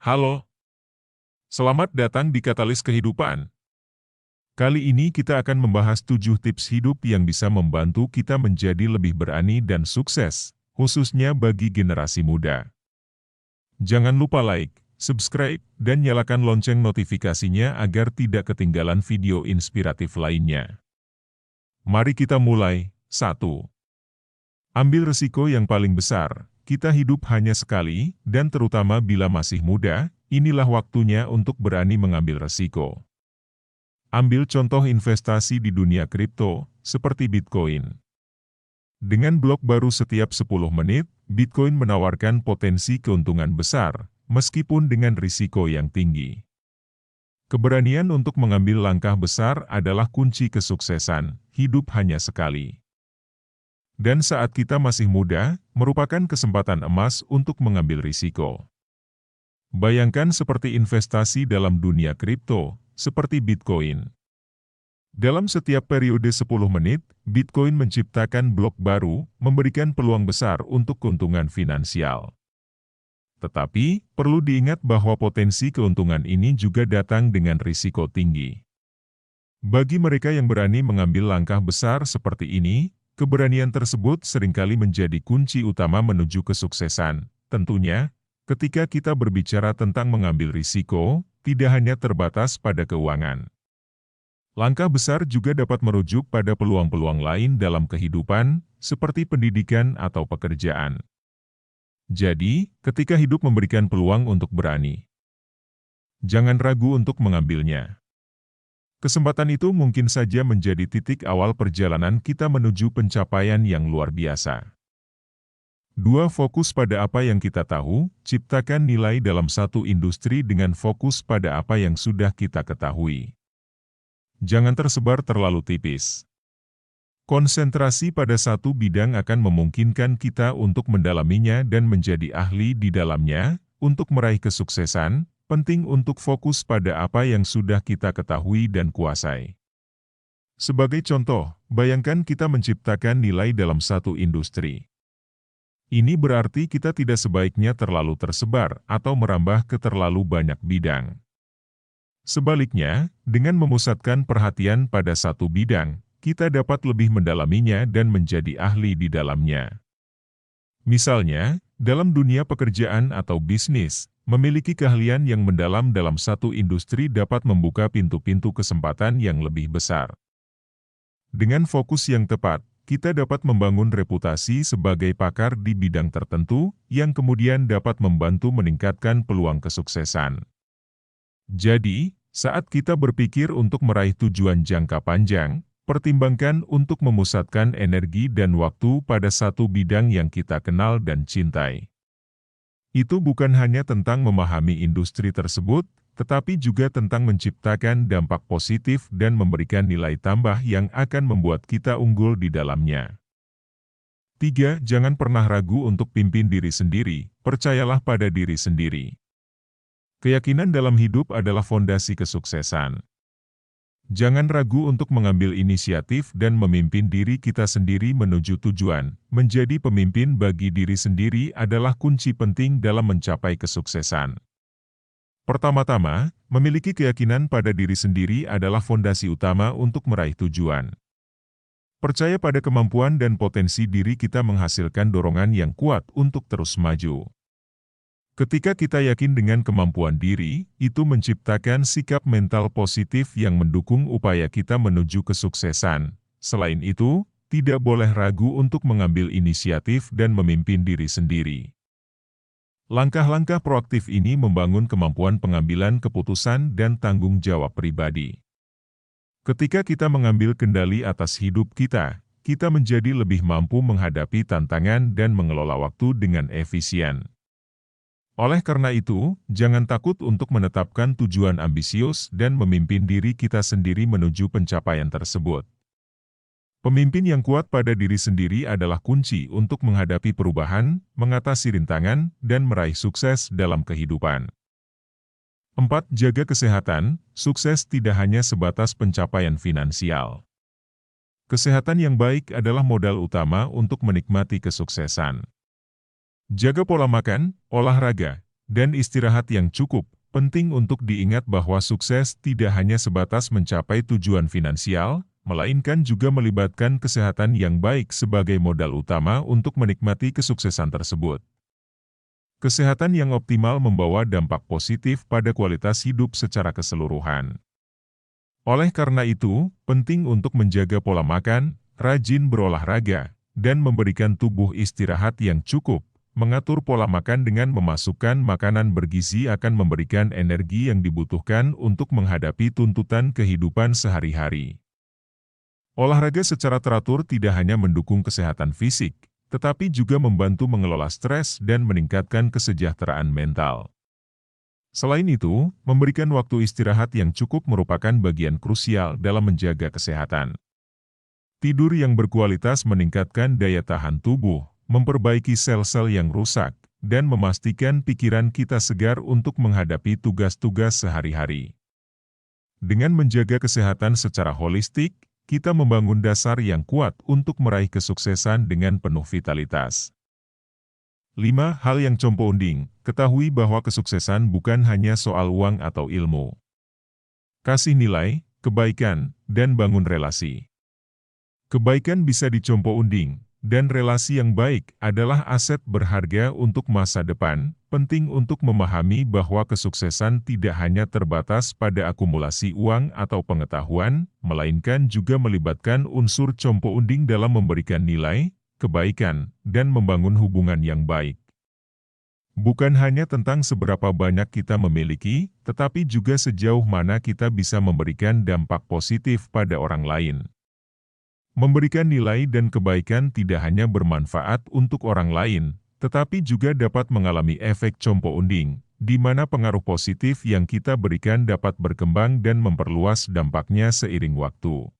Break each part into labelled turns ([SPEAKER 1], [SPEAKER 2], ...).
[SPEAKER 1] Halo, selamat datang di Katalis Kehidupan. Kali ini kita akan membahas 7 tips hidup yang bisa membantu kita menjadi lebih berani dan sukses, khususnya bagi generasi muda. Jangan lupa like, subscribe, dan nyalakan lonceng notifikasinya agar tidak ketinggalan video inspiratif lainnya. Mari kita mulai. 1. Ambil risiko yang paling besar. Kita hidup hanya sekali, dan terutama bila masih muda, inilah waktunya untuk berani mengambil risiko. Ambil contoh investasi di dunia kripto, seperti Bitcoin. Dengan blok baru setiap 10 menit, Bitcoin menawarkan potensi keuntungan besar, meskipun dengan risiko yang tinggi. Keberanian untuk mengambil langkah besar adalah kunci kesuksesan. Hidup hanya sekali. Dan saat kita masih muda, merupakan kesempatan emas untuk mengambil risiko. Bayangkan seperti investasi dalam dunia kripto, seperti Bitcoin. Dalam setiap periode 10 menit, Bitcoin menciptakan blok baru, memberikan peluang besar untuk keuntungan finansial. Tetapi, perlu diingat bahwa potensi keuntungan ini juga datang dengan risiko tinggi. Bagi mereka yang berani mengambil langkah besar seperti ini, keberanian tersebut seringkali menjadi kunci utama menuju kesuksesan. Tentunya, ketika kita berbicara tentang mengambil risiko, tidak hanya terbatas pada keuangan. Langkah besar juga dapat merujuk pada peluang-peluang lain dalam kehidupan, seperti pendidikan atau pekerjaan. Jadi, ketika hidup memberikan peluang untuk berani, jangan ragu untuk mengambilnya. Kesempatan itu mungkin saja menjadi titik awal perjalanan kita menuju pencapaian yang luar biasa. 2. Fokus pada apa yang kita tahu, ciptakan nilai dalam satu industri dengan fokus pada apa yang sudah kita ketahui. Jangan tersebar terlalu tipis. Konsentrasi pada satu bidang akan memungkinkan kita untuk mendalaminya dan menjadi ahli di dalamnya. Untuk meraih kesuksesan, penting untuk fokus pada apa yang sudah kita ketahui dan kuasai. Sebagai contoh, bayangkan kita menciptakan nilai dalam satu industri. Ini berarti kita tidak sebaiknya terlalu tersebar atau merambah ke terlalu banyak bidang. Sebaliknya, dengan memusatkan perhatian pada satu bidang, kita dapat lebih mendalaminya dan menjadi ahli di dalamnya. Misalnya, dalam dunia pekerjaan atau bisnis, memiliki keahlian yang mendalam dalam satu industri dapat membuka pintu-pintu kesempatan yang lebih besar. Dengan fokus yang tepat, kita dapat membangun reputasi sebagai pakar di bidang tertentu, yang kemudian dapat membantu meningkatkan peluang kesuksesan. Jadi, saat kita berpikir untuk meraih tujuan jangka panjang, pertimbangkan untuk memusatkan energi dan waktu pada satu bidang yang kita kenal dan cintai. Itu bukan hanya tentang memahami industri tersebut, tetapi juga tentang menciptakan dampak positif dan memberikan nilai tambah yang akan membuat kita unggul di dalamnya. 3. Jangan pernah ragu untuk pimpin diri sendiri, percayalah pada diri sendiri. Keyakinan dalam hidup adalah fondasi kesuksesan. Jangan ragu untuk mengambil inisiatif dan memimpin diri kita sendiri menuju tujuan. Menjadi pemimpin bagi diri sendiri adalah kunci penting dalam mencapai kesuksesan. Pertama-tama, memiliki keyakinan pada diri sendiri adalah fondasi utama untuk meraih tujuan. Percaya pada kemampuan dan potensi diri kita menghasilkan dorongan yang kuat untuk terus maju. Ketika kita yakin dengan kemampuan diri, itu menciptakan sikap mental positif yang mendukung upaya kita menuju kesuksesan. Selain itu, tidak boleh ragu untuk mengambil inisiatif dan memimpin diri sendiri. Langkah-langkah proaktif ini membangun kemampuan pengambilan keputusan dan tanggung jawab pribadi. Ketika kita mengambil kendali atas hidup kita, kita menjadi lebih mampu menghadapi tantangan dan mengelola waktu dengan efisien. Oleh karena itu, jangan takut untuk menetapkan tujuan ambisius dan memimpin diri kita sendiri menuju pencapaian tersebut. Pemimpin yang kuat pada diri sendiri adalah kunci untuk menghadapi perubahan, mengatasi rintangan, dan meraih sukses dalam kehidupan. 4. Jaga kesehatan. Sukses tidak hanya sebatas pencapaian finansial. Kesehatan yang baik adalah modal utama untuk menikmati kesuksesan. Jaga pola makan, olahraga, dan istirahat yang cukup. Penting untuk diingat bahwa sukses tidak hanya sebatas mencapai tujuan finansial, melainkan juga melibatkan kesehatan yang baik sebagai modal utama untuk menikmati kesuksesan tersebut. Kesehatan yang optimal membawa dampak positif pada kualitas hidup secara keseluruhan. Oleh karena itu, penting untuk menjaga pola makan, rajin berolahraga, dan memberikan tubuh istirahat yang cukup. Mengatur pola makan dengan memasukkan makanan bergizi akan memberikan energi yang dibutuhkan untuk menghadapi tuntutan kehidupan sehari-hari. Olahraga secara teratur tidak hanya mendukung kesehatan fisik, tetapi juga membantu mengelola stres dan meningkatkan kesejahteraan mental. Selain itu, memberikan waktu istirahat yang cukup merupakan bagian krusial dalam menjaga kesehatan. Tidur yang berkualitas meningkatkan daya tahan tubuh, memperbaiki sel-sel yang rusak, dan memastikan pikiran kita segar untuk menghadapi tugas-tugas sehari-hari. Dengan menjaga kesehatan secara holistik, kita membangun dasar yang kuat untuk meraih kesuksesan dengan penuh vitalitas. 5. Hal yang compo unding. Ketahui bahwa kesuksesan bukan hanya soal uang atau ilmu. Kasih nilai, kebaikan, dan bangun relasi. Kebaikan bisa dicompo unding, dan relasi yang baik adalah aset berharga untuk masa depan. Penting untuk memahami bahwa kesuksesan tidak hanya terbatas pada akumulasi uang atau pengetahuan, melainkan juga melibatkan unsur compo unding dalam memberikan nilai, kebaikan, dan membangun hubungan yang baik. Bukan hanya tentang seberapa banyak kita memiliki, tetapi juga sejauh mana kita bisa memberikan dampak positif pada orang lain. Memberikan nilai dan kebaikan tidak hanya bermanfaat untuk orang lain, tetapi juga dapat mengalami efek compo unding, di mana pengaruh positif yang kita berikan dapat berkembang dan memperluas dampaknya seiring waktu.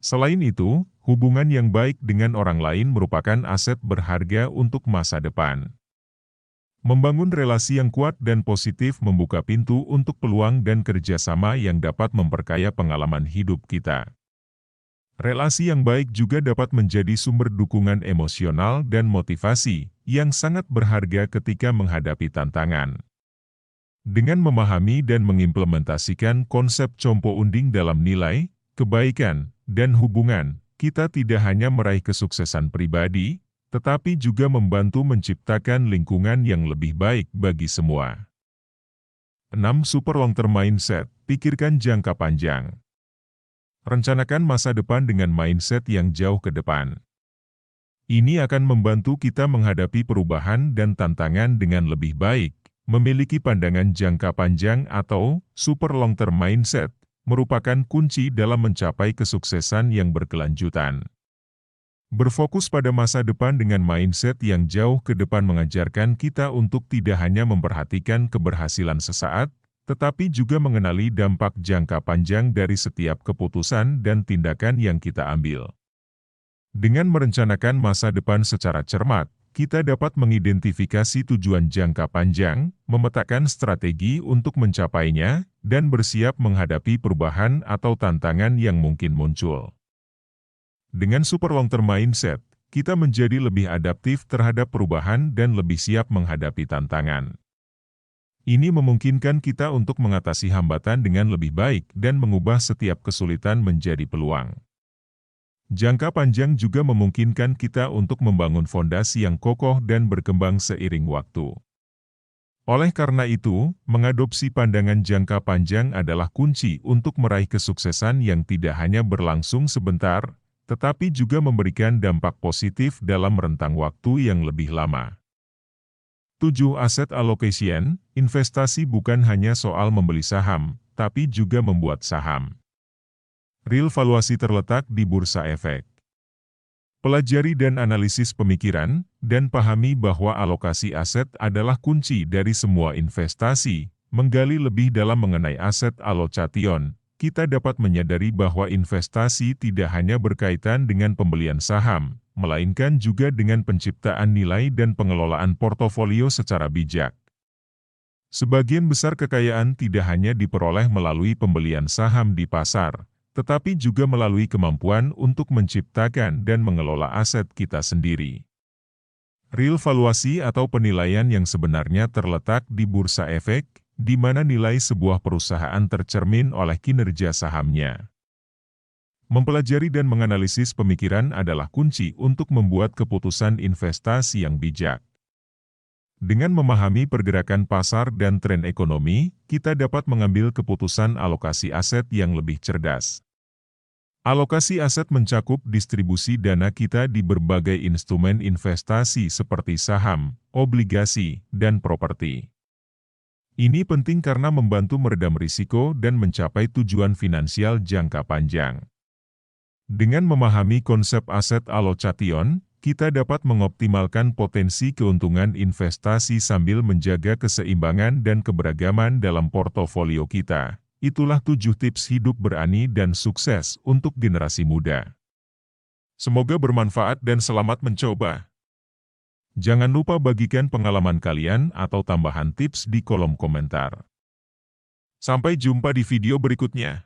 [SPEAKER 1] Selain itu, hubungan yang baik dengan orang lain merupakan aset berharga untuk masa depan. Membangun relasi yang kuat dan positif membuka pintu untuk peluang dan kerjasama yang dapat memperkaya pengalaman hidup kita. Relasi yang baik juga dapat menjadi sumber dukungan emosional dan motivasi yang sangat berharga ketika menghadapi tantangan. Dengan memahami dan mengimplementasikan konsep compo unding dalam nilai, kebaikan, dan hubungan, kita tidak hanya meraih kesuksesan pribadi, tetapi juga membantu menciptakan lingkungan yang lebih baik bagi semua. 6. Super long-term mindset. Pikirkan jangka panjang. Rencanakan masa depan dengan mindset yang jauh ke depan. Ini akan membantu kita menghadapi perubahan dan tantangan dengan lebih baik. Memiliki pandangan jangka panjang atau super long-term mindset merupakan kunci dalam mencapai kesuksesan yang berkelanjutan. Berfokus pada masa depan dengan mindset yang jauh ke depan mengajarkan kita untuk tidak hanya memperhatikan keberhasilan sesaat, tetapi juga mengenali dampak jangka panjang dari setiap keputusan dan tindakan yang kita ambil. Dengan merencanakan masa depan secara cermat, kita dapat mengidentifikasi tujuan jangka panjang, memetakan strategi untuk mencapainya, dan bersiap menghadapi perubahan atau tantangan yang mungkin muncul. Dengan super long-term mindset, kita menjadi lebih adaptif terhadap perubahan dan lebih siap menghadapi tantangan. Ini memungkinkan kita untuk mengatasi hambatan dengan lebih baik dan mengubah setiap kesulitan menjadi peluang. Jangka panjang juga memungkinkan kita untuk membangun fondasi yang kokoh dan berkembang seiring waktu. Oleh karena itu, mengadopsi pandangan jangka panjang adalah kunci untuk meraih kesuksesan yang tidak hanya berlangsung sebentar, tetapi juga memberikan dampak positif dalam rentang waktu yang lebih lama. 7. Asset allocation. Investasi bukan hanya soal membeli saham, tapi juga membuat saham. Real valuasi terletak di bursa efek. Pelajari dan analisis pemikiran, dan pahami bahwa alokasi aset adalah kunci dari semua investasi. Menggali lebih dalam mengenai aset allocation, kita dapat menyadari bahwa investasi tidak hanya berkaitan dengan pembelian saham, melainkan juga dengan penciptaan nilai dan pengelolaan portofolio secara bijak. Sebagian besar kekayaan tidak hanya diperoleh melalui pembelian saham di pasar, tetapi juga melalui kemampuan untuk menciptakan dan mengelola aset kita sendiri. Real valuasi atau penilaian yang sebenarnya terletak di bursa efek, di mana nilai sebuah perusahaan tercermin oleh kinerja sahamnya. Mempelajari dan menganalisis pemikiran adalah kunci untuk membuat keputusan investasi yang bijak. Dengan memahami pergerakan pasar dan tren ekonomi, kita dapat mengambil keputusan alokasi aset yang lebih cerdas. Alokasi aset mencakup distribusi dana kita di berbagai instrumen investasi seperti saham, obligasi, dan properti. Ini penting karena membantu meredam risiko dan mencapai tujuan finansial jangka panjang. Dengan memahami konsep aset allocation, kita dapat mengoptimalkan potensi keuntungan investasi sambil menjaga keseimbangan dan keberagaman dalam portofolio kita. Itulah 7 tips hidup berani dan sukses untuk generasi muda. Semoga bermanfaat dan selamat mencoba. Jangan lupa bagikan pengalaman kalian atau tambahan tips di kolom komentar. Sampai jumpa di video berikutnya.